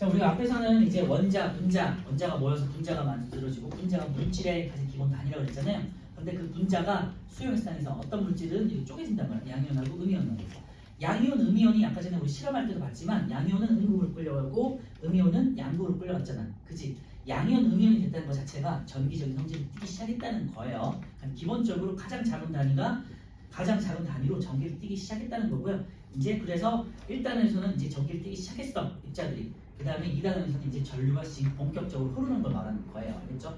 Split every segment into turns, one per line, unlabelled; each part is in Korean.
자, 우리가 앞에서는 이제 원자, 분자, 원자가 모여서 분자가 만들어지고 분자가 물질의 가장 기본 단위라고 그랬잖아요. 근데 그 분자가 수용해상에서 어떤 물질은 이렇게 쪼개진단 말이에요. 양이온하고 음이온하고. 양이온, 음이온이 아까 전에 우리 실험할 때도 봤지만 양이온은 음극으로 끌려가고 음이온은 양극으로 끌려갔잖아. 그치? 양이온, 음이온이 됐다는 것 자체가 전기적인 성질을 띠기 시작했다는 거예요. 기본적으로 가장 작은 단위로 전기를 띠기 시작했다는 거고요. 이제 그래서 1단에서는 이제 전기를 띠기 시작했어, 입자들이. 그 다음에 2단에서는 이제 전류가 지금 본격적으로 흐르는 걸 말하는 거예요. 알겠죠?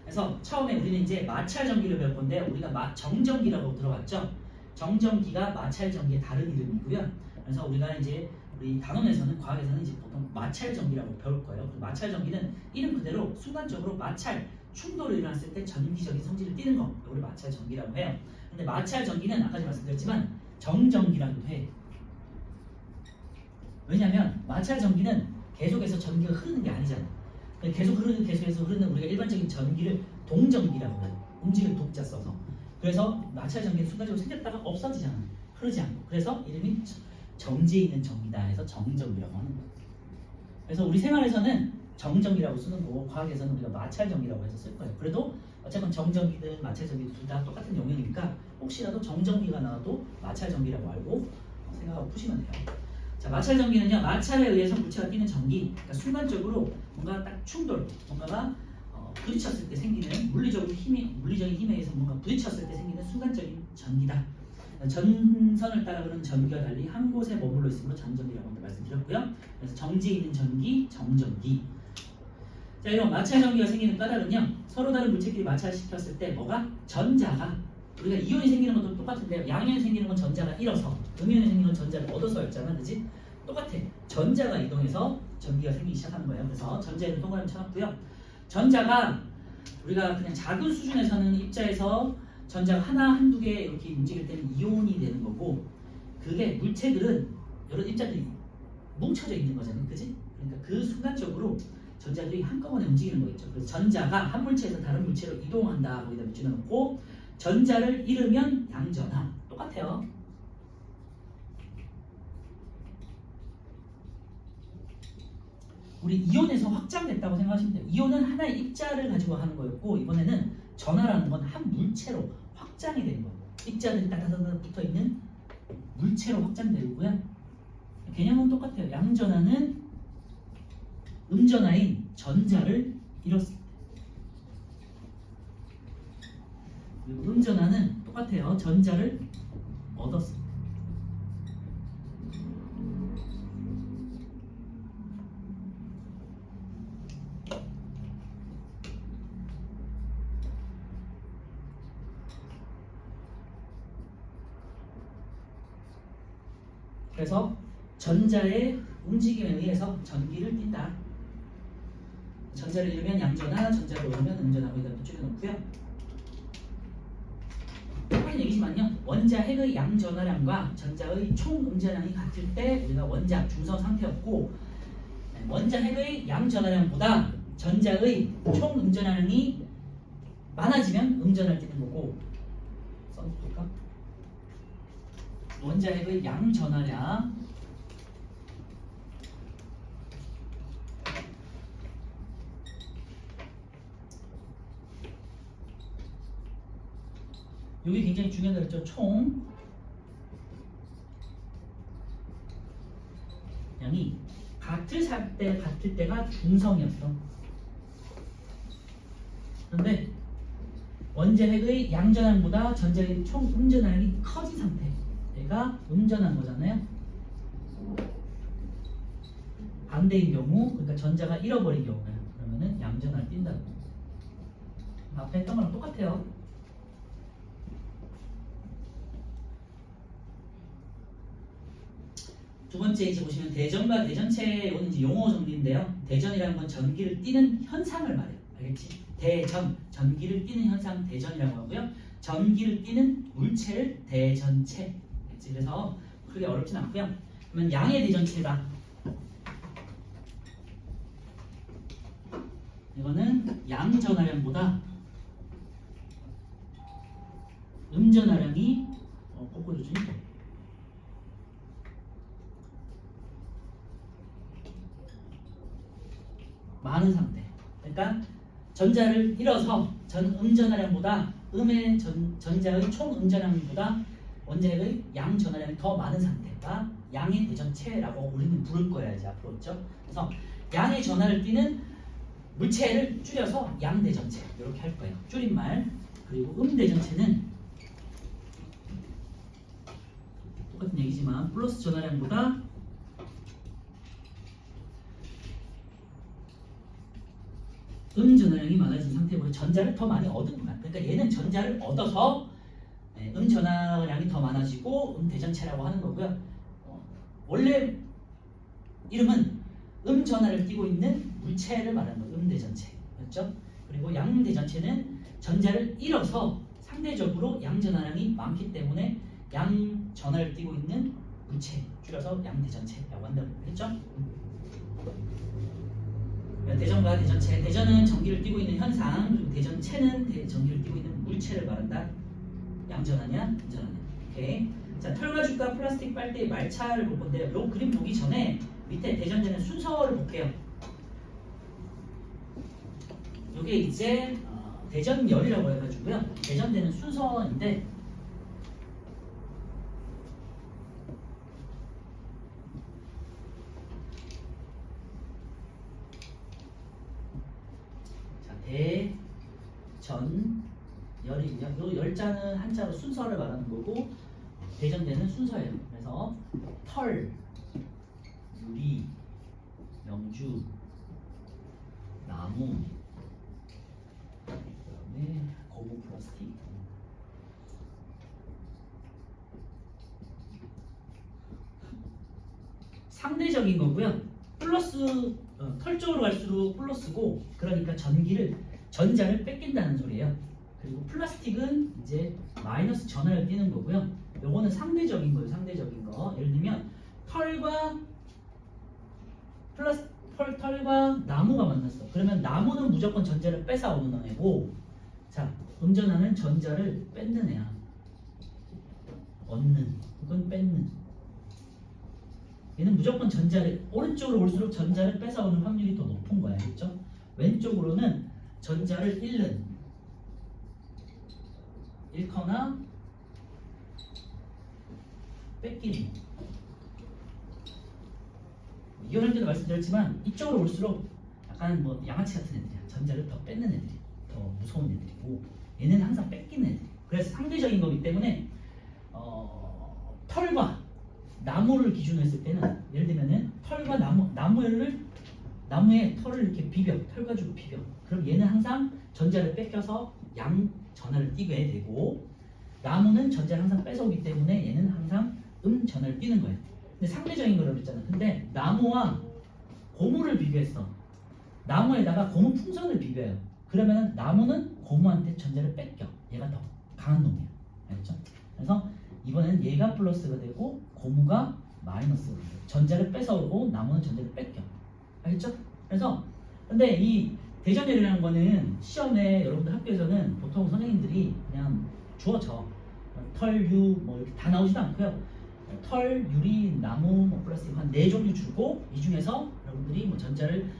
그래서 처음에 우리는 이제 마찰 전기를 배울 건데 우리가 정전기라고 들어봤죠? 정전기가 마찰 전기의 다른 이름이고요. 그래서 우리가 이제 우리 단원에서는 과학에서는 이제 보통 마찰 전기라고 배울 거예요. 마찰 전기는 이름 그대로 순간적으로 마찰 충돌이 일어났을 때 전기적인 성질을 띠는 거, 이걸 마찰 전기라고 해요. 근데 마찰 전기는 아까 말씀드렸지만 정전기라고도 해. 왜냐하면 마찰 전기는 계속해서 전기가 흐르는 게 아니잖아. 계속해서 흐르는 우리가 일반적인 전기를 동전기라고 해요. 움직이는 독자 써서. 그래서 마찰 전기는 순간적으로 생겼다가 없어지잖아. 흐르지 않고. 그래서 이름이 정지에 있는 전기다 해서 정전기라고 하는 거예요. 그래서 우리 생활에서는 정전기라고 쓰는 거고 과학에서는 우리가 마찰 전기라고 해서 쓸 거예요. 그래도 어쨌든 정전기든 마찰 전기든 둘 다 똑같은 용어니까 혹시라도 정전기가 나와도 마찰 전기라고 알고 생각하고 푸시면 돼요. 자, 마찰 전기는요, 마찰에 의해서 물체가 뛰는 전기, 그러니까 순간적으로 뭔가 딱 충돌, 뭔가가 부딪혔을 때 생기는 물리적인 힘에 의해서 뭔가 부딪혔을 때 생기는 순간적인 전기다. 전선을 따라 흐르는 전기와 달리 한 곳에 머물러 있으므로 전전기라고 말씀드렸고요. 그래서 정지에 있는 전기, 정전기. 자, 이런 마찰 전기가 생기는 까닭은요, 서로 다른 물체끼리 마찰시켰을 때 뭐가? 전자가, 우리가 이온이 생기는 것도 똑같은데요. 양이온이 생기는 건 전자가 잃어서, 음이온이 생기는 건 전자를 얻어서였잖아, 그지? 똑같아. 전자가 이동해서 전기가 생기기 시작하는 거예요. 그래서 전자에는 동그라미 쳐놨고요. 전자가 우리가 그냥 작은 수준에서는 입자에서 전자가 하나, 한두 개 이렇게 움직일 때는 이온이 되는 거고, 그게 물체들은 여러 입자들이 뭉쳐져 있는 거잖아요, 그지? 그러니까 그 순간적으로 전자들이 한꺼번에 움직이는 거겠죠. 그래서 전자가 한 물체에서 다른 물체로 이동한다, 거기다 붙여놓고 전자를 잃으면 양전하. 똑같아요. 우리 이온에서 확장됐다고 생각하시면 돼요. 이온은 하나의 입자를 가지고 하는 거였고 이번에는 전하라는 건 한 물체로 확장이 되는 거예요. 입자들이 따다다다 붙어있는 물체로 확장되고요. 개념은 똑같아요. 양전하는 음전하인 전자를 잃었습니다. 그리고 음전하는 똑같아요. 전자를 얻었습니다. 그래서 전자의 움직임에 의해서 전기를 띈다. 전자를 잃으면 양전하, 전자를 얻으면 음전하. 거기다 붙여놓고요. 똑같은 얘기지만요. 원자 핵의 양전하량과 전자의 총 음전량이 같을 때 우리가 원자 중성 상태였고, 원자 핵의 양전하량보다 전자의 총 음전하량이 많아지면 음전을 띠는 거고, 써볼까? 원자 핵의 양전하량 여기 굉장히 중요한 거 있죠. 총 양이 같을 때가 중성이었어. 그런데 원자 핵의 양전항보다 전자의 총 음전항이 커진 상태가 음전한 거잖아요. 반대인 경우, 그러니까 전자가 잃어버린 경우에 그러면은 양전항을 띈다고. 앞에 했던 거랑 똑같아요. 두 번째 이제 보시면 대전과 대전체, 이거는 이제 용어 정리인데요. 대전이라는 건 전기를 띠는 현상을 말해요. 알겠지? 대전, 전기를 띠는 현상 대전이라고 하고요. 전기를 띠는 물체를 대전체. 알겠지? 그래서 크게 어렵진 않고요. 그러면 양의 대전체다. 이거는 양전하량보다 음전하량이 거꾸로 주니까. 많은 상태. 그러니까 전자를 잃어서 음전하량보다 음의 전자의 총 음전량보다 원자핵의 양 전하량이 더 많은 상태가 양의 대전체라고 우리는 부를 거야 이제 앞으로. 그렇죠? 그래서 양의 전하를 띠는 물체를 줄여서 양대전체 이렇게 할 거예요. 줄임말. 그리고 대전체는 똑같은 얘기지만 플러스 전하량보다 전하량이 많아진 상태보다 전자를 더 많이 얻은 거야. 그러니까 얘는 전자를 얻어서 전하량이 더 많아지고 대전체라고 하는 거고요. 원래 이름은 전하를 띠고 있는 물체를 말하는 거예요. 대전체. 그렇죠? 그리고 양대전체는 전자를 잃어서 상대적으로 양전하량이 많기 때문에 양전하를 띠고 있는 물체, 줄여서 양대전체라고 한다고 했죠? 대전과 대전체. 대전은 전기를 띠고 있는 현상, 그리고 대전체는 전기를 띠고 있는 물체를 말한다. 양전하냐, 음전하냐. 오케이. 자, 털가죽과 플라스틱 빨대의 말차를 볼 건데요. 이 그림 보기 전에 밑에 대전되는 순서를 볼게요. 이게 이제 대전열이라고 해가지고요. 대전되는 순서인데 대전열이고요. 이 열자는 한자로 순서를 말하는 거고 대전되는 순서예요. 그래서 털, 유리, 명주, 나무, 그다음에 고무 플라스틱, 상대적인 거고요. 플러스 털 쪽으로 갈수록 플러스고 그러니까 전자를 뺏긴다는 소리예요. 그리고 플라스틱은 이제 마이너스 전하를 띠는 거고요. 요거는 상대적인 거예요. 상대적인 거. 예를 들면 털과 나무가 만났어. 그러면 나무는 무조건 전자를 뺏어오는 애고, 자, 음전하는 전자를 뺏는 애야. 얻는 혹은 뺏는. 얘는 무조건 전자를 오른쪽으로 올수록 전자를 뺏어오는 확률이 더 높은 거야. 그렇죠? 왼쪽으로는 전자를 잃거나 뺏기는. 이혼할 때도 말씀드렸지만 이쪽으로 올수록 약간 뭐 양아치 같은 애들이야. 전자를 더 뺏는 애들이, 더 무서운 애들이고 얘는 항상 뺏기는 애들. 그래서 상대적인 거기 때문에 털과 나무를 기준으로 했을 때는 예를 들면은 털과 나무에 털을 이렇게 비벼, 털 가지고 비벼. 그럼 얘는 항상 전자를 뺏겨서 양 전하를 띠게 되고, 나무는 전자를 항상 뺏어오기 때문에 얘는 항상 전하를 띠는 거예요. 근데 상대적인 거라고 했잖아. 근데 나무와 고무를 비교했어. 나무에다가 고무 풍선을 비벼요. 그러면 나무는 고무한테 전자를 뺏겨. 얘가 더 강한 놈이야. 알겠죠? 그래서 이번에는 얘가 플러스가 되고 고무가 마이너스가 돼요. 전자를 뺏어오고 나무는 전자를 뺏겨. 알겠죠? 그래서 근데 이 대전열이라는 거는 시험에 여러분들 학교에서는 보통 선생님들이 그냥 주어져. 털, 유 뭐 이렇게 다 나오지도 않고요. 털, 유리, 나무, 뭐 플라스틱 한 4종류 주고 이 중에서 여러분들이 뭐 전자를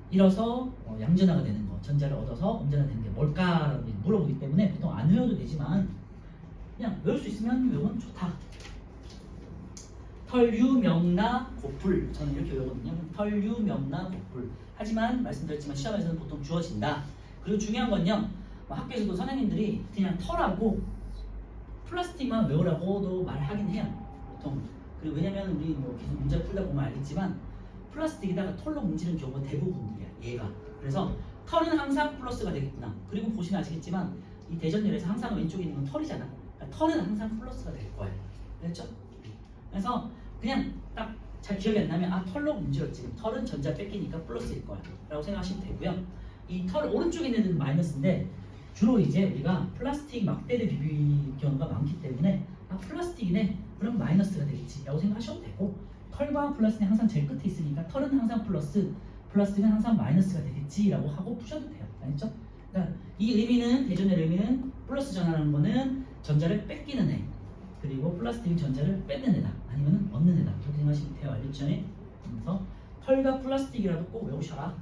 잃어서 양전하가 되는 거, 전자를 얻어서 음전화 되는 게 뭘까라고 물어보기 때문에 보통 안 외워도 되지만 그냥 외울 수 있으면 외우면 좋다. 털, 유, 명나, 고풀. 저는 이렇게 외우거든요. 털, 유, 명나, 고풀. 하지만 말씀드렸지만 시험에서는 보통 주어진다. 그리고 중요한 건요. 학교에서도 선생님들이 그냥 털하고 플라스틱만 외우라고도 말하긴 해요. 보통. 그리고 왜냐면 우리 뭐 계속 문제 풀다 보면 알겠지만 플라스틱에다가 털로 뭉치는 경우가 대부분이야. 얘가. 그래서 털은 항상 플러스가 되겠구나. 그리고 보시면 아시겠지만 이 대전열에서 항상 왼쪽에 있는 건 털이잖아. 그러니까 털은 항상 플러스가 될 거예요. 그렇죠? 그래서 그냥 딱 잘 기억이 안 나면 털로 문제였지. 털은 전자 뺏기니까 플러스일 거야 라고 생각하시면 되고요. 이 털 오른쪽에 있는 애는 마이너스인데 주로 이제 우리가 플라스틱 막대를 비빌 경우가 많기 때문에 플라스틱이네 그럼 마이너스가 되겠지 라고 생각하셔도 되고, 털과 플라스틱은 항상 제일 끝에 있으니까 털은 항상 플러스, 플라스틱은 항상 마이너스가 되겠지 라고 하고 푸셔도 돼요. 알겠죠? 그러니까 이 의미는, 대전의 의미는 플러스 전하라는 거는 전자를 뺏기는 애, 그리고 플라스틱은 전자를 뺏는 애다, 아니면 얻는 애다. 그렇게 생각하시면 돼요. 알겠죠? 그래서 털과 플라스틱이라도 꼭 외우셔라.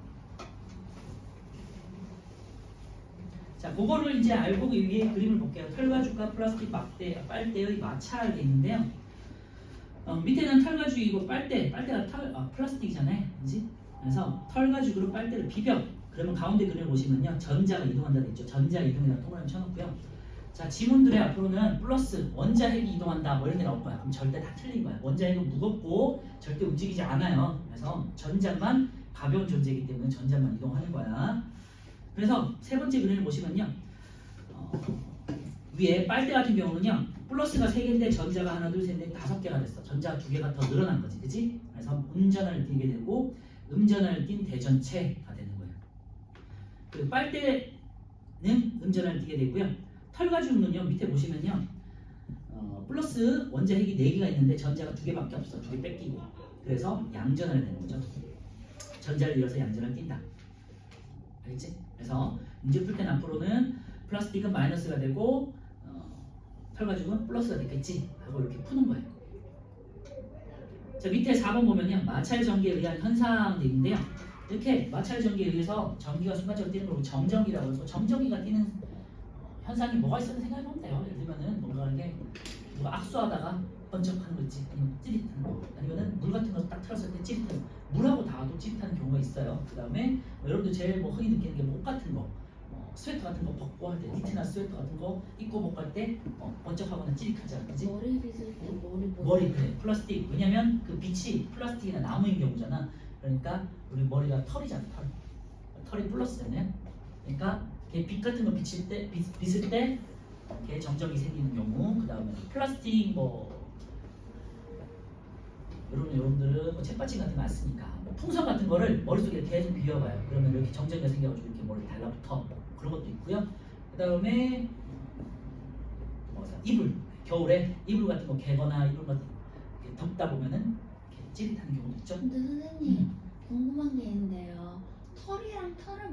자, 그거를 이제 알고 그 위에 그림을 볼게요. 털가죽과 플라스틱 막대, 빨대의 마찰이 있는데요. 밑에는 털가죽이고 빨대가 플라스틱이잖아요, 그지? 그래서 털가죽으로 빨대를 비벼. 그러면 가운데 그림을 보시면요, 전자가 이동한다 돼 있죠. 전자 이동이라는 동그라미 쳐놓고요. 자, 지문들의 앞으로는 플러스 원자핵이 이동한다 뭐 이런 게 나올 거야. 그럼 절대 다 틀린 거야. 원자핵은 무겁고 절대 움직이지 않아요. 그래서 전자만 가벼운 존재이기 때문에 전자만 이동하는 거야. 그래서 세 번째 그림을 보시면요, 위에 빨대 같은 경우는요, 플러스가 3개인데 전자가 하나, 둘, 셋, 넷, 5개가 됐어. 전자가 2개가 더 늘어난 거지, 그치? 그래서 음전하를 띠게 되고 음전하를 띈 대전체가 되는 거예요. 그 빨대는 음전하를 띠게 되고요. 털가죽은요, 밑에 보시면요, 플러스 원자핵이 4개가 있는데 전자가 2개밖에 없어. 2개 뺏기고. 그래서 양전하를 되는 거죠. 전자를 잃어서 양전을 띈다. 알겠지? 그래서 문제 풀 때는 앞으로는 플라스틱은 마이너스가 되고 털가죽은 플러스가 됐겠지 하고 이렇게 푸는 거예요. 자, 밑에 4번 보면요, 마찰 전기에 의한 현상들인데요. 이렇게 마찰 전기에 의해서 전기가 순간적으로 뛰는 걸 정전기라고 해서 정전기가 뛰는 현상이 뭐가 있었는지 생각해보면 돼요. 예를 들면은 뭔가 이게 누가 악수하다가 번쩍하는 거 있지, 아니면 찌릿하는 거, 아니면은 물 같은 거 딱 틀었을 때 찌릿하는 거. 물하고 닿아도 찌릿하는 경우가 있어요. 그 다음에 여러분들 제일 흔히 느끼는 게 옷 같은 거, 스웨터 같은 거 벗고 할 때, 니트나 스웨터 같은 거 입고 벗고 할 때 번쩍하거나 찌릿하잖아, 그지?
머리 빗을 때
머리 그래, 플라스틱. 왜냐면 그 빛이 플라스틱이나 나무인 경우잖아. 그러니까 우리 머리가 털이잖아, 털이 플러스잖아요. 그러니까 빛 같은 거 비칠 때 이렇게 정적이 생기는 경우. 그 다음에 플라스틱 여러분들은 뭐 책받침 같은 거 안 쓰니까 풍선 같은 거를 머릿속에 계속 비워봐요. 그러면 이렇게 정전기가 생겨가지고 이렇게 머리 달라붙어. 그런 것도 있고요. 그 다음에 이불, 겨울에 이불 같은 거 개거나 이런 거 덮다 보면은 이렇게 찌릿하는 경우도 있죠.
근데 선생님 궁금한 게 있는데요. 털이랑 털을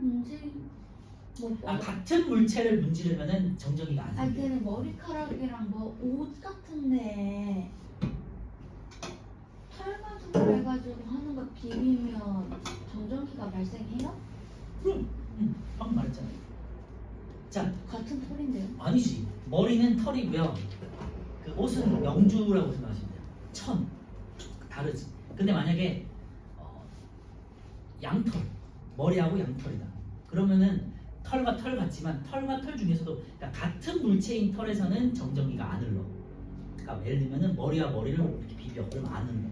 같은 물체를 문지르면은 정전기가 안
아니
생겨요.
근데 머리카락이랑 옷 같은데 털가죽으로 해가지고 하는 거 비비면 정전기가 발생해요?
그럼, 방금 말했잖아요. 자,
같은 털인데요?
아니지. 머리는 털이고요. 그 옷은 영주라고 생각하시면 돼요. 천. 다르지. 근데 만약에 양털, 머리하고 양털이다. 그러면은 털과 털 같지만 털과 털 중에서도 그러니까 같은 물체인 털에서는 정전기가 안 흘러. 그러니까 예를 들면은 머리와 머리를 이렇게 비벼. 그러면 안 흘러.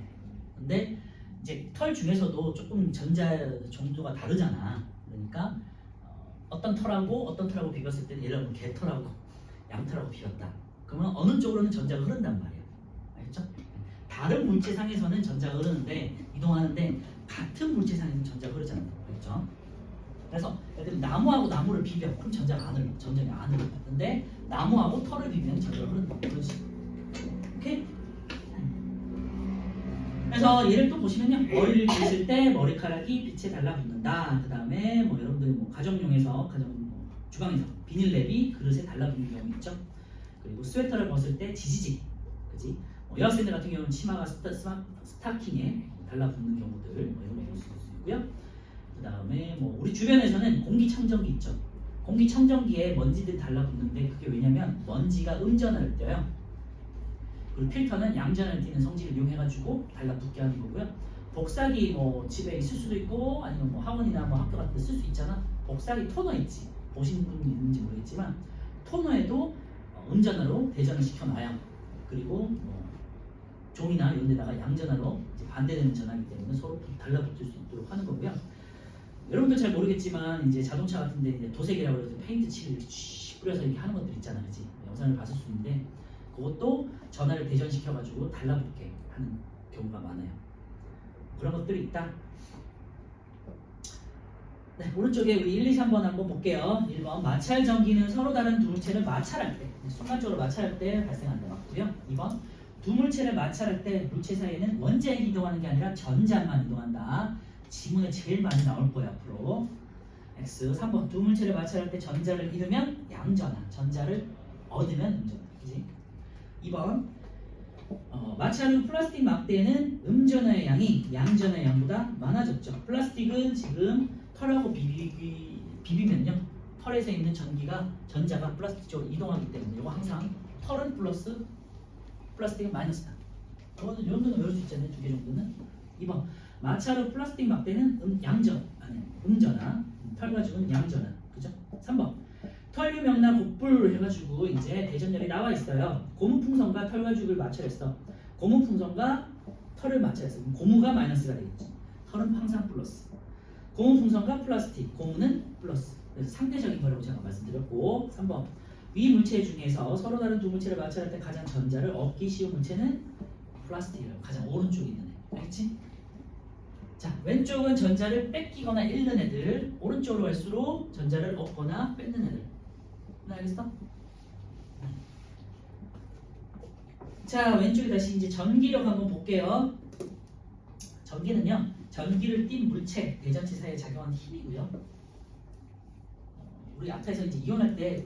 근데 이제 털 중에서도 조금 전자 정도가 다르잖아. 그러니까 어떤 털하고 비볐을 때 예를 들면 개털하고 양털하고 비웠다. 그러면 어느 쪽으로는 전자가 흐른단 말이야. 알겠죠? 다른 물체상에서는 전자가 흐르는데 이동하는데 같은 물체상에서는 전자가 흐르지 않는다. 알겠죠? 그래서 예를 들면 나무하고 나무를 비벼. 그럼 전자가 안 흘러. 전자가 안 흘러. 근데 나무하고 털을 비비면 전자가 흐른다. 그런 식으로. 오케이? 그래서 얘를 또 보시면요, 머리를 빗을 때 머리카락이 빛에 달라붙는다. 그 다음에 여러분들 가정용에서 주방에서 비닐랩이 그릇에 달라붙는 경우 있죠. 그리고 스웨터를 벗을 때 지지직, 그지? 여학생들 같은 경우는 치마가 스타킹에 달라붙는 경우들 이런 거 볼 수 있고요. 그 다음에 우리 주변에서는 공기청정기 있죠. 공기청정기에 먼지들이 달라붙는데 그게 왜냐면 먼지가 음전을 떼요. 그리고 필터는 양전을 띠는 성질을 이용해가지고 달라붙게 하는 거고요. 복사기 집에 있을 수도 있고 아니면 학원이나 학교 같은 데 쓸 수 있잖아. 복사기 토너 있지. 보신 분이 있는지 모르겠지만 토너에도 음전으로 대전을 시켜놔요. 그리고 종이나 이런 데다가 양전으로 반대되는 전하기 때문에 서로 달라붙을 수 있도록 하는 거고요. 여러분들 잘 모르겠지만 이제 자동차 같은 데 이제 도색이라고 해서 페인트 칠을 이렇게 뿌려서 이렇게 하는 것들 있잖아. 그치? 영상을 봤을 수 있는데 그것도 전하를 대전시켜가지고 달라붙게 하는 경우가 많아요. 그런 것들이 있다. 네, 오른쪽에 우리 1, 2, 3번 한번 볼게요. 1번 마찰 전기는 서로 다른 두 물체를 마찰할 때, 순간적으로 마찰할 때 발생한다. 맞고요. 2번 두 물체를 마찰할 때 물체 사이에는 원자핵이 이동하는 게 아니라 전자만 이동한다. 지문에 제일 많이 나올 거예요 앞으로. X 3번 두 물체를 마찰할 때 전자를 잃으면 양전하, 전자를 얻으면 음전하. 그지? 2번 마찰 후 플라스틱 막대에는 음전하의 양이 양전하의 양보다 많아졌죠. 플라스틱은 지금 털하고 비비면요 털에서 있는 전자가 플라스틱 쪽으로 이동하기 때문에 이거 항상 털은 플러스, 플라스틱은 마이너스다. 이거는 이 정도는 외울 수 있잖아요. 두 개 정도는. 2번 마찰로 플라스틱 막대는 음전화, 털 가지고는 양전화. 그죠? 3번 털류 명나 곡불 해가지고 이제 대전열이 나와 있어요. 고무풍선과 털 가죽을 마찰했어. 고무풍선과 털을 마찰했어. 그럼 고무가 마이너스가 되겠지. 털은 항상 플러스. 고무풍선과 플라스틱, 고무는 플러스. 그래서 상대적인 거라고 제가 말씀드렸고 3번 위 물체 중에서 서로 다른 두 물체를 마찰할 때 가장 전자를 얻기 쉬운 물체는 플라스틱이라고. 가장 오른쪽에 있는 애. 알겠지? 자, 왼쪽은 전자를 뺏기거나 잃는 애들, 오른쪽으로 갈수록 전자를 얻거나 뺏는 애들. 알겠어? 자, 왼쪽에 다시 이제 전기력 한번 볼게요. 전기는요, 전기를 띤 물체, 대전체 사이에 작용하는 힘이고요. 우리 앞에서 이제 이온할 때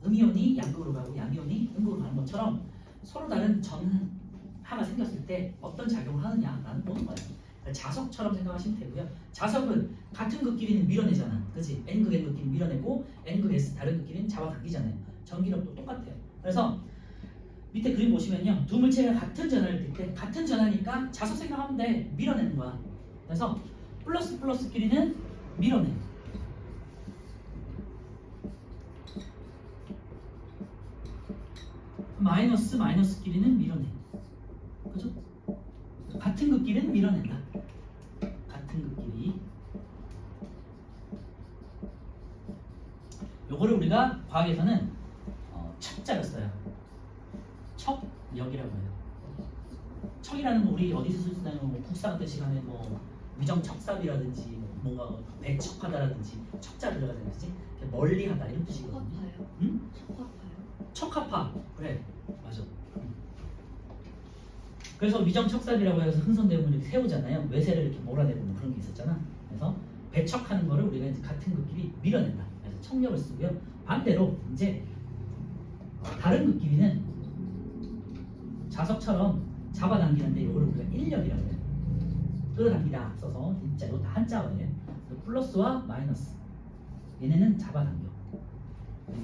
음이온이 양극으로 가고 양이온이 음극으로 가는 것처럼 서로 다른 전하가 생겼을 때 어떤 작용을 하느냐라는 보는 거예요. 그러니까 자석처럼 생각하시면 되고요. 자석은 같은 극끼리는 밀어내잖아, 그렇지? N극 N극끼리 밀어내고 N극 S 다른 극끼리는 잡아당기잖아요. 전기력도 똑같아요. 그래서 밑에 그림 보시면요, 두 물체가 같은 전하를 띌 때 같은 전하니까 자석 생각하면 돼. 밀어내는 거야. 그래서 플러스 플러스끼리는 밀어내. 마이너스 마이너스끼리는 밀어내. 그죠? 같은 극끼리는 밀어낸다. 같은 극끼리. 요거를 우리가 과학에서는 척자를 써요. 척역이라고 해요. 척이라는 거 우리 어디서 쓰나요? 뭐 국사 같은 시간에 뭐 위정척삽이라든지 뭔가 배척하다라든지 척자를 들어가든지 멀리하다 이런 뜻이거든요.
척합파요?
응?
척합파요?
척합파. 그래, 맞아. 그래서 위정척삽이라고 해서 흥선대원을 이렇게 세우잖아요. 외세를 이렇게 몰아내고 뭐 그런 게 있었잖아. 그래서 배척하는 거를 우리가 이제 같은 극끼리 밀어낸다. 그래서 척력을 쓰고요. 반대로 이제 다른 극끼리는 자석처럼 잡아당기는데 이걸 우리가 인력이라고 해요. 끌어당기다 써서 진짜 이거 다 한자어예요. 플러스와 마이너스. 얘네는 잡아당겨.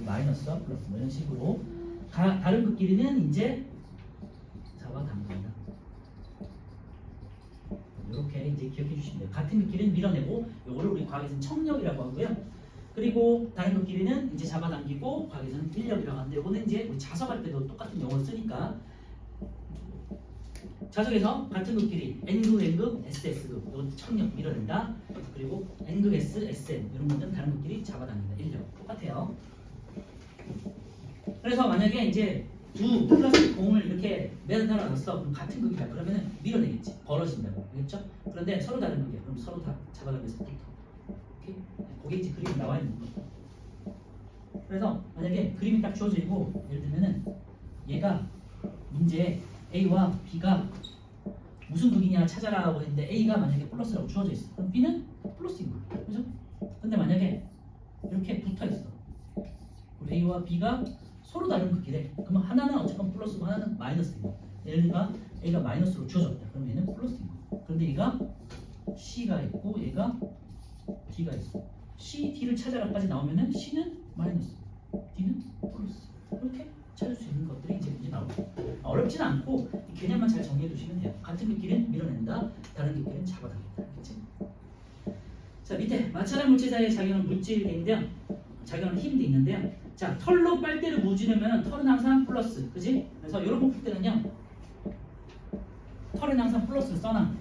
마이너스와 플러스 뭐 이런 식으로 다른 극끼리는 이제 잡아당긴다. 이렇게 이제 기억해 주시면 돼요. 같은 극끼리는 밀어내고 요거를 우리 과학에서는 척력이라고 하고요. 그리고 다른 극끼리는 이제 잡아당기고 과학에서는 인력이라고 하는데 요거는 이제 우리 자석할 때도 똑같은 용어를 쓰니까 자석에서 같은 극끼리 N극, N극, SS극 이건 척력 밀어낸다. 그리고 N극, S, SN 이런 것들은 다른 극끼리 잡아당긴다. 인력 똑같아요. 그래서 만약에 이제 두 플라스틱 공을 이렇게 매달아 놨어. 그럼 같은 극이다. 그러면은 밀어내겠지. 벌어진다고. 알겠죠? 그런데 서로 다른 극이야. 그럼 서로 다 잡아당겨서 붙어. 오케이? 그게 이제 그림이 나와 있는 거. 그래서 만약에 그림이 딱 주어져 있고 예를 들면은 얘가 문제에 A와 B가 무슨 극이냐 찾아라고 했는데 A가 만약에 플러스라고 주어져 있어. 그럼 B는 플러스인 거야. 그죠? 근데 만약에 이렇게 붙어 있어. A와 B가 서로 다른 극이래. 그러면 하나는 어쨌건 플러스고 하나는 마이너스인 거야. 얘가 A가 마이너스로 주어졌다. 그럼 얘는 플러스인 거야. 그런데 얘가 C가 있고 얘가 D가 있어. C, D를 찾아라까지 나오면은 C는 마이너스, D는 플러스. 이렇게 찾을 수 있는 것들이 이제 문제 나오고 어렵진 않고 개념만 잘 정리해 두시면 돼요. 같은 극끼리는 밀어낸다, 다른 극끼리는 잡아당긴다. 알겠지? 자, 밑에 마찰한 물질 사이에 작용하는 물질이 있는데요. 작용하는 힘도 있는데요. 자, 털로 빨대를 무지르면 털은 항상 플러스, 그지? 그래서 이런 거 풀 때는요, 털은 항상 플러스를 써놔.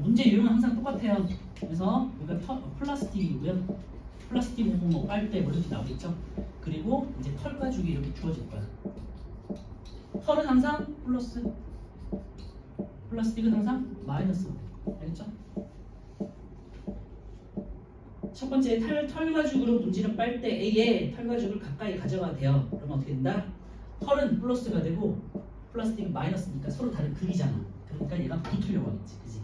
문제 유형은 항상 똑같아요. 그래서 우리가 플라스틱이고요. 플라스틱 뭐 빨대 뭐 이렇게 나오겠죠. 그리고 이제 털 가죽이 이렇게 주어질 거야. 털은 항상 플러스, 플라스틱은 항상 마이너스. 알겠죠? 첫 번째 털 가죽으로 문지른 빨대 A에 털 가죽을 가까이 가져가야 돼요. 그러면 어떻게 된다? 털은 플러스가 되고 플라스틱은 마이너스니까 서로 다른 극이잖아. 그러니까 얘가 붙으려고 하겠지, 그지?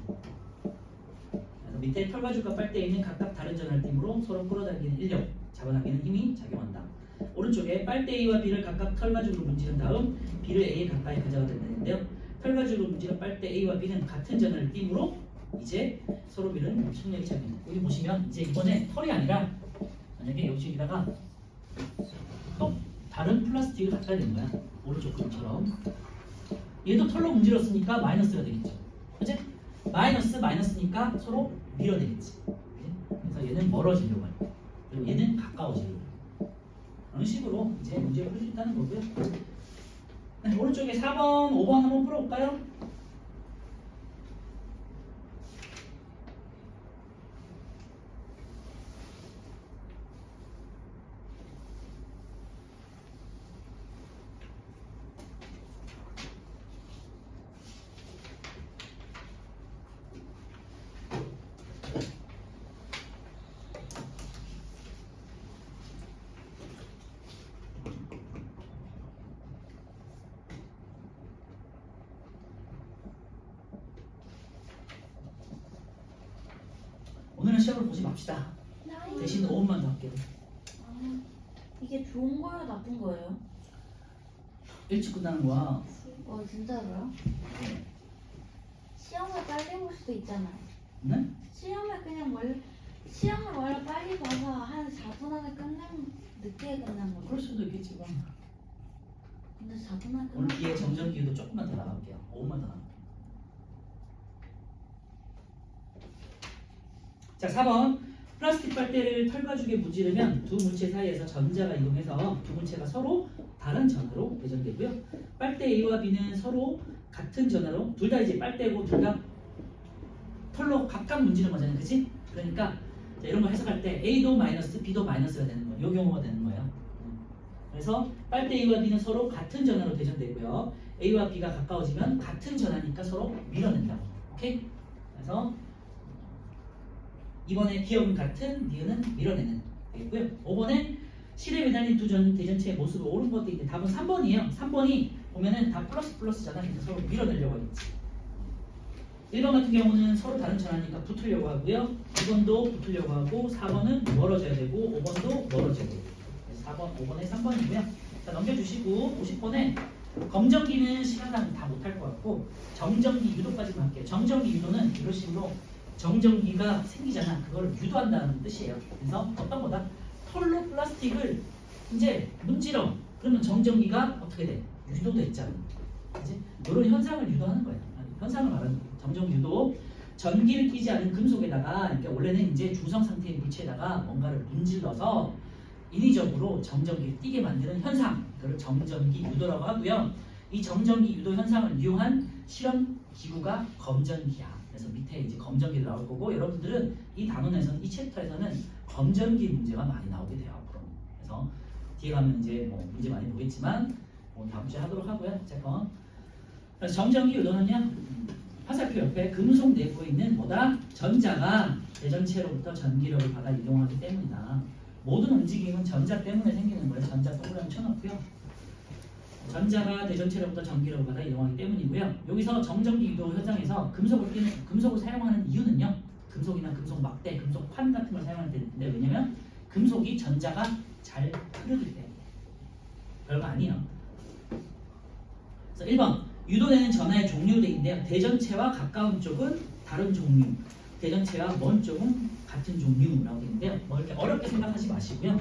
그래서 밑에 털 가죽과 빨대에 있는 각각 다른 전할팀으로 서로 끌어당기는 인력, 잡아당기는 힘이 작용한다. 오른쪽에 빨대 A와 B를 각각 털 가죽으로 문지른 다음 B를 A에 가까이 가져가야 되는데요. 털 가죽으로 문지른 빨대 A와 B는 같은 전할팀으로 이제 서로 미는 속력이 작용해요. 여기 보시면 이제 이번에 털이 아니라 만약에 여기다가 또 다른 플라스틱을 갖다 대는 거야. 오른쪽 그림처럼. 얘도 털로 문질렀으니까 마이너스가 되겠죠. 그치? 마이너스니까 서로 밀어내겠지. 그래서 얘는 멀어지려고 하는 거야. 그리고 얘는 가까워지려고 해요. 그런 식으로 이제 문제를 풀 수 있다는 거고요. 네, 오른쪽에 4번, 5번 한번 풀어볼까요? 오늘은 시험을 보지 맙시다. 대신 5분만 더 할게요.
아, 이게 좋은 거예요, 나쁜 거예요?
일찍 끝나는 거야.
진짜로요? 시험을 빨리 볼 수도 있잖아요.
네?
시험을 원래 빨리 봐서 한 4분 안에 끝내면 늦게 끝난 거예요.
그럴 수도 있겠지만
근데 4분 안에
오늘
끝내면
뒤에 정전기도 조금만 더 나갈게요. 5분만 더 나갈게요. 자, 4번. 플라스틱 빨대를 털가죽에 문지르면 두 물체 사이에서 전자가 이동해서 두 물체가 서로 다른 전하로 배전되고요. 빨대 A와 B는 서로 같은 전하로 둘 다 이제 빨대고 둘 다 털로 각각 문지르는 거잖아요. 그치? 그러니까 자, 이런 거 해석할 때 A도 마이너스, B도 마이너스가 되는 거예요. 이 경우가 되는 거예요. 그래서 빨대 A와 B는 서로 같은 전하로 배전되고요. A와 B가 가까워지면 같은 전하니까 서로 밀어낸다고. 오케이? 그래서 이번에 기억은 같은, 니은은 밀어내는 되겠고요. 5번에 실에 매달린 두 대전체의 모습을 옳은 것도 있는데 답은 3번이에요. 3번이 보면은 다 플러스잖아. 그래서 서로 밀어내려고 하겠지. 1번 같은 경우는 서로 다른 전하니까 붙으려고 하고요. 2번도 붙으려고 하고 4번은 멀어져야 되고 5번도 멀어져야 되고 4번, 5번에 3번이고요. 자, 넘겨주시고 50번에 검정기는 시간상 다 못할 것 같고 정전기 유도까지만 할게요. 정전기 유도는 이런 식으로 정전기가 생기잖아. 그걸 유도한다는 뜻이에요. 그래서 어떤 거다? 털로 플라스틱을 이제 문질러. 그러면 정전기가 어떻게 돼? 유도됐잖아. 그치? 이런 현상을 유도하는 거야. 현상을 말하는 거야. 정전기 유도. 전기를 끼지 않은 금속에다가, 그러니까 원래는 이제 중성 상태의 물체에다가 뭔가를 문질러서 인위적으로 정전기를 띄게 만드는 현상. 그걸 정전기 유도라고 하고요. 이 정전기 유도 현상을 이용한 실험 기구가 검전기야. 그래서 밑에 이제 검전기도 나올 거고 여러분들은 이 단원에서는 이 챕터에서는 검전기 문제가 많이 나오게 돼요. 앞으로. 그래서 뒤에 가면 이제 뭐 문제 많이 보겠지만 다음 주에 하도록 하고요. 어쨌건 그래서 정전기 유도는요. 화살표 옆에 금속 내부에 있는 뭐다? 전자가 대전체로부터 전기력을 받아 이동하기 때문이다. 모든 움직임은 전자 때문에 생기는 거예요. 전자 동그라미 쳐놓고요. 전자가 대전체로부터 전기력을 받아 이동하기 때문이고요. 여기서 정전기 유도 현상에서 금속을 사용하는 이유는요. 금속이나 금속 막대, 금속 판 같은 걸 사용할 때인데 왜냐면 금속이 전자가 잘 흐르기 때문에. 별거 아니에요. 그래서 1번 유도되는 전하의 종류대인데요. 대전체와 가까운 쪽은 다른 종류, 대전체와 먼 쪽은 같은 종류라고 되어 있는데요. 뭐 이렇게 어렵게 생각하지 마시고요.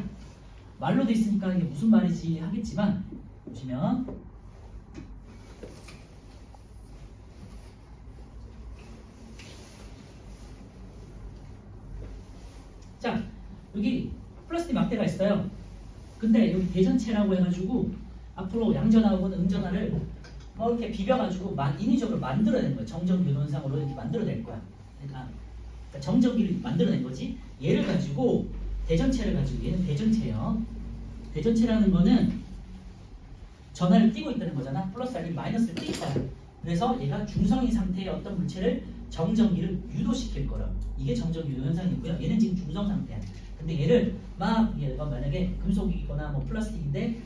말로 돼 있으니까 이게 무슨 말인지 하겠지만 보시면 자 여기 플라스틱 막대가 있어요. 근데 여기 대전체라고 해가지고 앞으로 양전하고는 음전하를 뭐 이렇게 비벼가지고 인위적으로 만들어낸 거예요. 정전기 현상으로 이렇게 만들어낼 거야. 그러니까 정전기를 만들어낸 거지. 얘를 가지고 대전체를 가지고 얘는 대전체예요. 대전체라는 거는 전하를 띄고 있다는 거잖아. 플러스 아니면 마이너스를 띄고 있다. 그래서 얘가 중성인 상태의 어떤 물체를 정전기를 유도시킬 거라고. 이게 정전기 유도 현상이고요. 얘는 지금 중성 상태야. 근데 얘를 얘가 만약에 금속이거나 뭐 플라스틱인데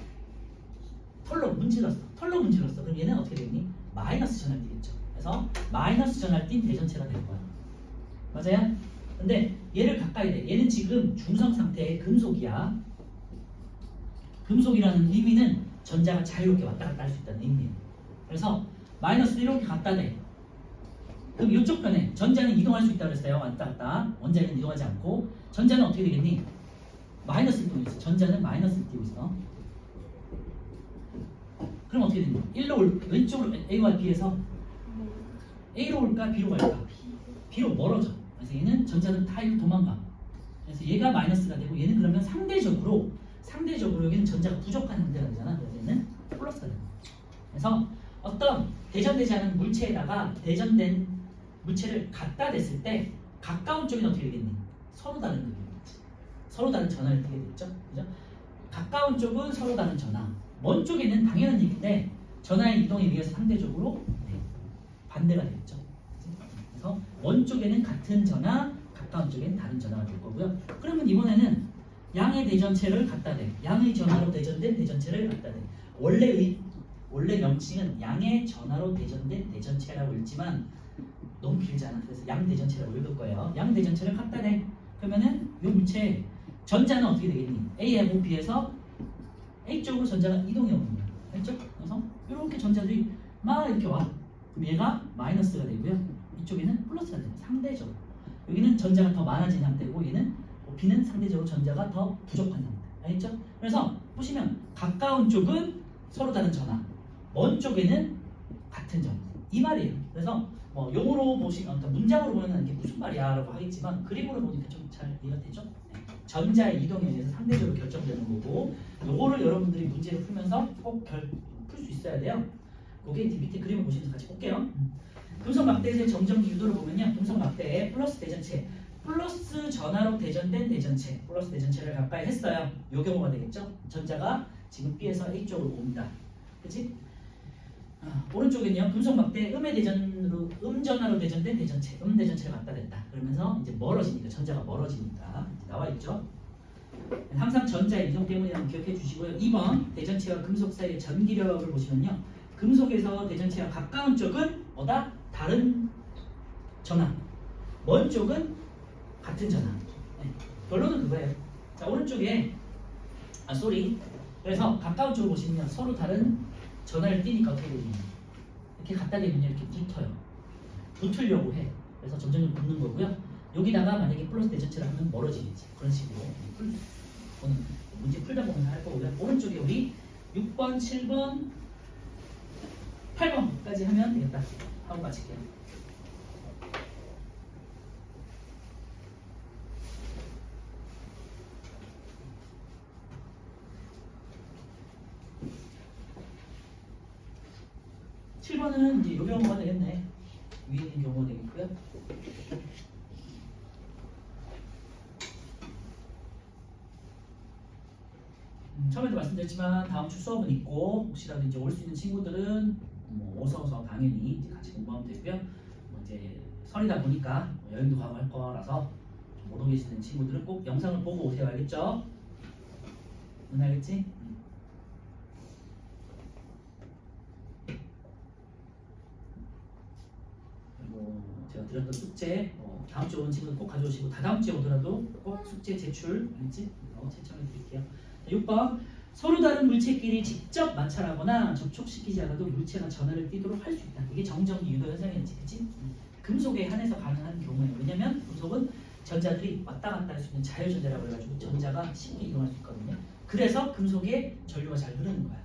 털로 문질렀어. 그럼 얘는 어떻게 되니? 마이너스 전하를 띄겠죠. 그래서 마이너스 전하를 띈 대전체가 될 거야. 맞아요? 근데 얘를 가까이 대. 얘는 지금 중성 상태의 금속이야. 금속이라는 의미는 전자가 자유롭게 왔다 갔다 할 수 있다는 의미예요. 그래서 마이너스 이렇게 갖다 대. 그럼 이쪽 편에 전자는 이동할 수 있다고 그랬어요. 왔다 갔다. 원자는 이동하지 않고. 전자는 어떻게 되겠니? 마이너스를 띄고 있어. 전자는 마이너스를 띄고 있어. 그럼 어떻게 되니? 1로 왼쪽으로 A와 B에서 A로 올까 B로 갈까? B로 멀어져. 그래서 얘는 전자는 다 이리로 도망가. 그래서 얘가 마이너스가 되고 얘는 그러면 상대적으로 여기는 전자가 부족한 상태가 되잖아. 그래서 얘는 플러스가 되는 거죠. 그래서 어떤 대전되지 않은 물체에다가 대전된 물체를 갖다 댔을 때 가까운 쪽은 어떻게 되겠니? 서로 다른 극이겠지. 서로 다른 전하를 띠게 되겠죠. 그죠? 가까운 쪽은 서로 다른 전하. 먼 쪽에는 당연한 얘기인데 전하의 이동에 의해서 상대적으로 반대가 되겠죠. 그래서 먼 쪽에는 같은 전하, 가까운 쪽에는 다른 전하가 될 거고요. 그러면 이번에는 양의 대전체를 갖다 대. 양의 전하로 대전된 대전체를 갖다 대. 원래 명칭은 양의 전하로 대전된 대전체라고 읽지만 너무 길잖아. 그래서 양 대전체라고 읽을 거예요. 양 대전체를 갖다 대. 그러면은 이 물체 전자는 어떻게 되겠니? A하고 B에서 A 쪽으로 전자가 이동해 오는 거야. 알죠? 그래서 이렇게 전자들이 막 이렇게 와. 그럼 얘가 마이너스가 되고요. 이쪽에는 플러스가 돼요. 상대적으로. 여기는 전자가 더 많아진 상태고 얘는 B는 상대적으로 전자가 더 부족한 상태. 알겠죠? 그래서 보시면 가까운 쪽은 서로 다른 전하, 먼 쪽에는 같은 전하. 이 말이에요. 그래서 뭐 용어로 보시면, 그러니까 문장으로 보면 이게 무슨 말이야라고 하겠지만 그림으로 보니까 좀 잘 이해가 되죠? 네. 전자의 이동에 의해서 상대적으로 결정되는 거고, 요거를 여러분들이 문제를 풀면서 꼭 풀 수 있어야 돼요. 그게 이제 밑에 그림을 보시면서 같이 볼게요. 금속 막대에서의 정전기 유도를 보면요, 금속 막대에 플러스 대전체, 플러스 전하로 대전된 대전체, 플러스 대전체를 가까이 했어요. 요 경우가 되겠죠? 전자가 지금 B에서 A 쪽으로 옵니다. 그치? 오른쪽에는요, 금속 막대 음전하로 대전된 대전체, 대전체를 갖다 댔다. 그러면서 이제 멀어지니까, 전자가 멀어지니까 나와 있죠. 항상 전자의 이동 때문이라는 거 기억해 주시고요. 2번 대전체와 금속 사이의 전기력을 보시면요, 금속에서 대전체와 가까운 쪽은 뭐다? 다른 전하, 먼 쪽은 같은 전하. 네. 결론은 그거예요. 자, 오른쪽에 그래서 가까운 쪽을 보시면 서로 다른 전하를 띄니까 어떻게 되냐, 이렇게 갖다 대면요 이렇게 붙어요. 붙으려고 해. 그래서 점점 붙는 거고요. 여기다가 만약에 플러스 대전체를 하면 멀어지겠지. 그런 식으로 오늘 문제 풀다 보면 할 거고요. 오른쪽에 우리 6번, 7번, 8번까지 하면 되겠다. 하고 마칠게요. 는 이제 요 경우가 되겠네. 위에 있는 경우가 되겠고요. 처음에도 말씀드렸지만 다음 주 수업은 있고, 혹시라도 이제 올 수 있는 친구들은 뭐 오서 당연히 이제 같이 공부하면 되고요. 뭐 이제 설이다 보니까 뭐 여행도 가고 할 거라서 못 오시는 친구들은 꼭 영상을 보고 오세요. 알겠죠? 응, 알겠지? 제가 드렸던 숙제 다음 주에 오는 친구들 꼭 가져오시고, 다다음 주에 오더라도 꼭 숙제 제출, 알겠지? 제출해 드릴게요. 6번, 서로 다른 물체끼리 직접 마찰하거나 접촉시키지 않아도 물체가 전하를 띠도록 할 수 있다. 이게 정전기 유도 현상이었지, 그치? 금속에 한해서 가능한 경우에는, 왜냐면 금속은 전자들이 왔다 갔다 할 수 있는 자유전자라고 해가지고 전자가 쉽게 이동할 수 있거든요. 그래서 금속에 전류가 잘 흐르는 거야.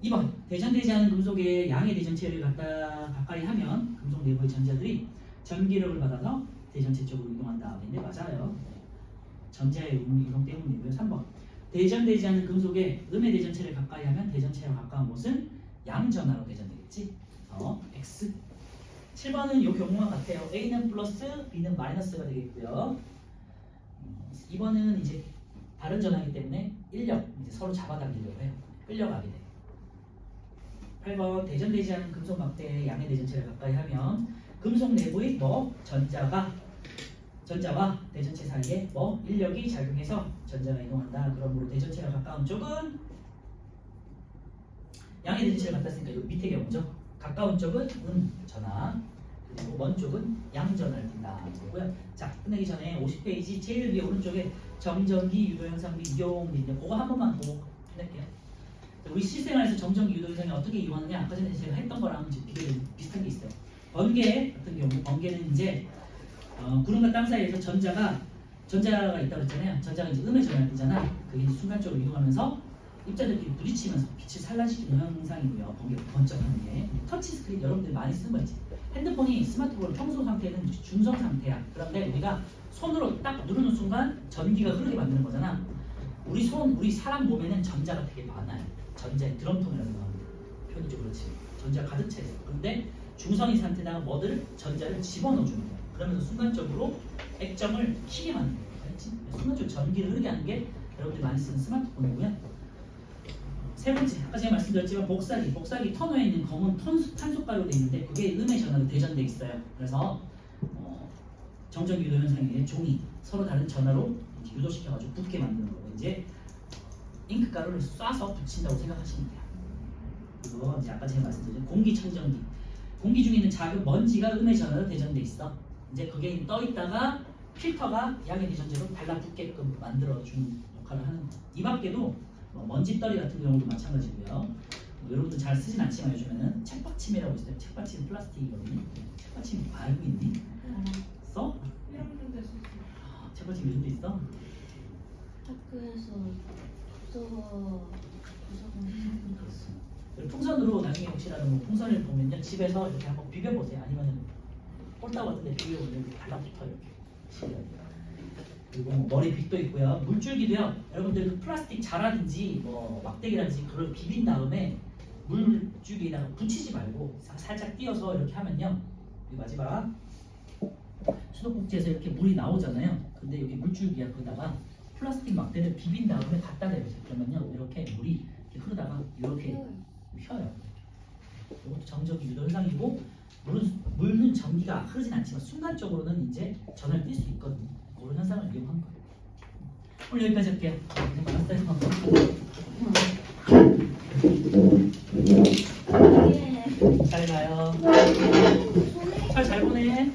2번, 대전되지 않은 금속의 양의 대전체를 가까이 하면 금속 내부의 전자들이 전기력을 받아서 대전체 쪽으로 이동한다. 근데 맞아요. 전자의 이동 때문이고요. 3번, 대전되지 않은 금속의 음의 대전체를 가까이 하면 대전체와 가까운 곳은 양전하로 대전되겠지. 그래서 X. 7번은 이 경우와 같아요. A는 플러스, B는 마이너스가 되겠고요. 2번은 이제 다른 전하이기 때문에 인력, 이제 서로 잡아당기려고 해요. 끌려가게 돼. 8번, 대전되지 않은 금속 막대의 양의 대전체를 가까이 하면 금속 내부의 전자와 대전체 사이에 인력이 작용해서 전자가 이동한다. 그러므로 대전체가 가까운 쪽은 양의 대전체를 갖다 쓰니까 이 밑에 경우죠. 가까운 쪽은 전하, 그리고 먼 쪽은 양전하를 띈다. 그거고요. 자, 끝내기 전에 50페이지 제일 위에 오른쪽에 정전기 유도 현상 및 이용 있는 그거 한 번만 보고 끝낼게요. 우리 실생활에서 정전기 유도 현상이 어떻게 이용하느냐, 아까 전에 제가 했던 거랑 비슷한 게 있어요. 번개 같은 경우 번개는 이제 구름과 땅 사이에서 전자가 있다고 했잖아요. 전자가 이제 음의 전환을 띠잖아. 그게 이제 순간적으로 이동하면서 입자들끼리 부딪히면서 빛을 산란시키는 현상이고요. 번개 번쩍하는 게 터치 스크린 여러분들이 많이 쓰는 거 있지. 핸드폰이 스마트폰 평소 상태는 중성 상태야. 그런데 우리가 손으로 딱 누르는 순간 전기가 흐르게 만드는 거잖아. 우리 사람 몸에는 전자가 되게 많아요. 전자의 드럼통이라고 합니다. 표현이 좀 그렇지. 전자가 가득 차 있어. 그런데 중성인 상태다가 뭐들 전자를 집어넣어주는 거야. 그러면서 순간적으로 액정을 키게 만드는 거야. 알지? 순간적으로 전기를 흐르게 하는 게 여러분들이 많이 쓰는 스마트폰이고요. 세 번째, 아까 제가 말씀드렸지만 복사기 터너에 있는 검은 탄소가루로 되어 있는데 그게 음의 전하로 대전돼 있어요. 그래서 정전 유도 현상에 종이 서로 다른 전하로 이렇게 유도시켜가지고 붙게 만드는 거고 이제 잉크 가루를 쏴서 붙인다고 생각하시면 돼요. 그리고 이제 아까 제가 말씀드린 공기청정기, 공기 중에 있는 작은 먼지가 음의 전하로 대전돼 있어. 이제 그게 떠 있다가 필터가 양의 대전제로 달라붙게끔 만들어주는 역할을 하는 거. 이 밖에도 먼지떨이 같은 경우도 마찬가지고요. 여러분들 잘 쓰진 않지만 요즘에는 책받침이라고 있어요. 책받침 플라스틱이거든요. 책받침 알고 있니? 써? 책받침 요즘도 있어?
학교에서 부서가
풍선으로 나중에 혹시라도 뭐 풍선을 보면요 집에서 이렇게 한번 비벼보세요. 아니면 홀딱 같은데 비벼보면 이렇게 달라붙어 이렇게. 그리고 뭐 머리빗도 있고요. 물줄기도요. 여러분들 플라스틱 자라든지 뭐 막대기라든지 그걸 비빈 다음에 물줄기에다가 붙이지 말고 살짝 띄어서 이렇게 하면요. 여기 마지막 수도꼭지에서 이렇게 물이 나오잖아요. 근데 여기 물줄기야 거기다가 플라스틱 막대를 비빈 다음에 갖다 대보세요. 그러면요 이렇게 물이 이렇게 흐르다가 이렇게 휘어요. 이것도 정전기 유도 현상이고 물은 전기가 흐르진 않지만 순간적으로는 이제 전화를 뗄 수 있거든요. 그런 현상을 이용한 거예요. 오늘 여기까지 할게요. 고생 많았어요. 잘 가요. 잘 보내.